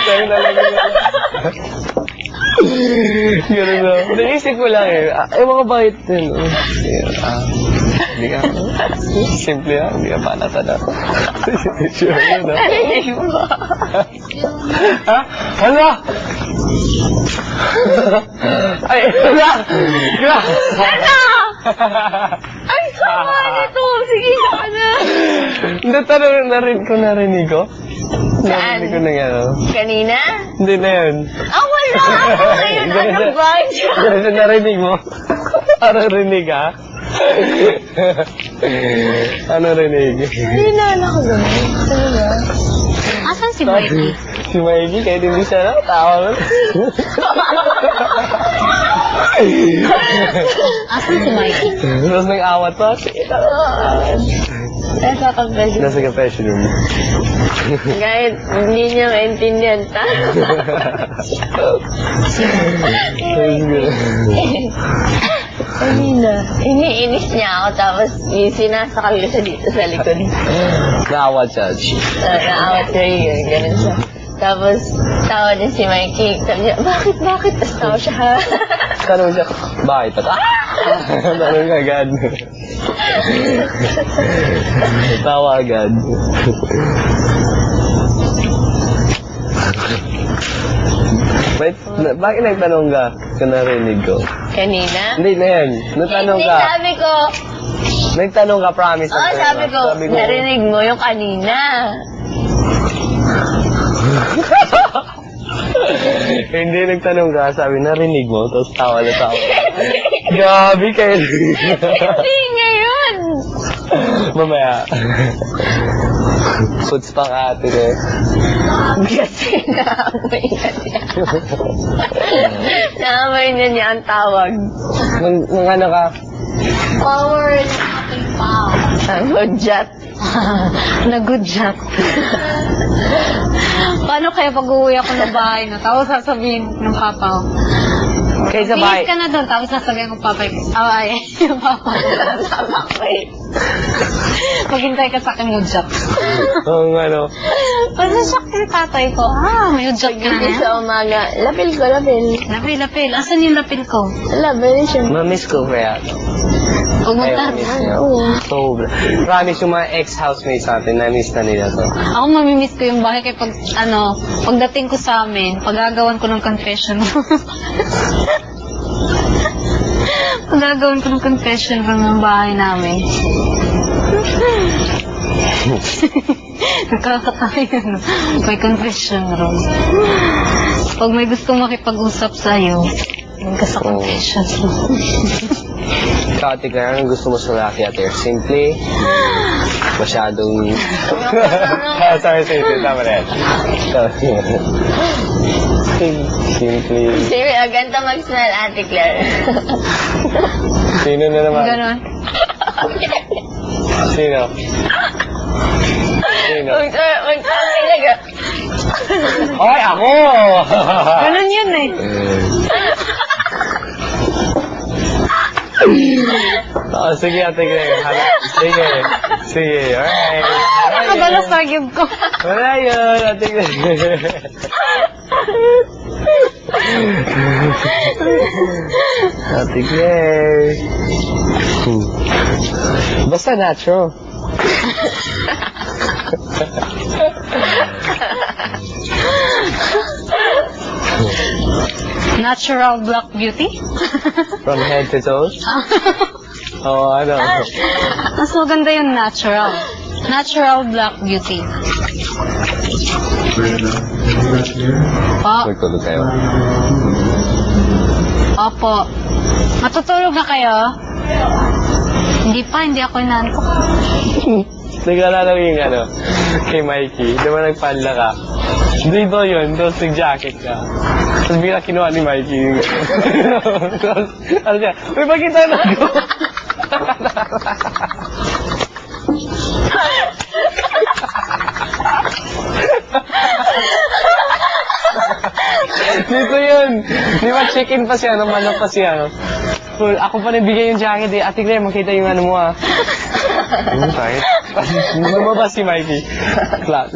time na lang. Ganun na. Naisip ko lang eh. Mga bakit din. Hindi ka. Simple yan. Hindi ka pa natanap. Sure yun, no? Ha? Hala! Ay, hala! Ano? Ay, sama nito. Sige ka na. Hindi, narinig ko. Saan? Narinig ko na yan. Kanina? Hindi na yun. Wala. Ako ngayon. Ano ba? Ganun narinig mo? Ano rinig, ha? Ano rinig? Hindi na ako gano'n. Saan ba? Asan si Mikey? Si Mikey, kahit hindi siya tawa. Asan si Mikey? Tapos nag-awat pa. Nasa confession. Nasa confession room. Kahit hindi niya maintindihan ta. Kanina. Iniinis niya ako tapos sinasakal ko siya dito sa likod. Naawat siya. Naawat siya yun. Ganun siya. Tapos tawa din si Mikey. Sabi niya, bakit? Tapos tawa siya, ha? Tanong siya, bakit? Tanong ka agad. Tawa agad. Bakit nagtanong ka? Kung narinig ko. Kanina? Hindi na yan. Nagtanong ka. Hindi, sabi ko. Nagtanong ka, promise. Oo, sabi ko, narinig mo yung kanina. Hindi nagtanong ka, sabi narinig mo, tapos tawa na tawa. Gabi kayo. Hindi ngayon. Mamaya. Puts pang ate eh. Kasi naamoy na niya. Naamoy na niya ang tawag. Nung ano ka? Power ng aking pao. Nagudjat. Nagudjat. Paano kaya pag-uwi ako ng bahay na? Tapos sasabihin ng papa ko. Kaysa bahay. Bihis ka na doon. Tapos sasabihin ng papa ko. Ay, yung papa ko. Tama ko eh. Maghintay ka sa akin udjak. Oo, ano. Pasasyak yung tatay ko. May udjak ka na. Sa umaga, lapil ko, lapil. Lapil. Asan yung lapil ko? Lapil siya. Mamiss ko kaya. Pumunta. Sobra. Promise yung mga ex-housemates natin, na-miss na nila to. Ako mamimiss ko yung bahay kaya pagdating ko sa amin, pagagawan ko ng confession room. Pagagawan ko ng confession room ng bahay namin. Nakakatawa yun. May confession room. Pag may gustong makipag-usap sa'yo, huwag ka sa confession room. Kati ka, anong gusto mo sa lalaki at simple? Masyadong... Sorry, tama na yan. Simple. Siri, ganito mag-smell, Ate Claire. Sino na naman? Ganon. Sino? Mag-smell talaga. Ay, ako! Ganon yun eh. Sige, Ate Greg. Sige. Alright. Nakabalas sa gyud ko. Wala yun, Ate Greg. Ate Greg. Basta natural. Natural black beauty? From head to toes? Oo, ano? Mas maganda yung natural. Natural black beauty. Po. Magtulog kayo. Opo. Matutulog na kayo? Hindi ako inantok. Naglalaro yung ano, kay Mikey. Di ba nagpanla ka? Dito yun, tapos nag-jacket ka. Tapos bigla kinuha ni Mikey yung tapos, ano siya, uy, bakita na ako? Dito yun. Di ba chicken pa siya, manok pa siya. Full. Ako pa nabigay yung jacket eh. Ate Claire, makita yung ano mo ah. Sakit. Lumabas si Mikey. Class.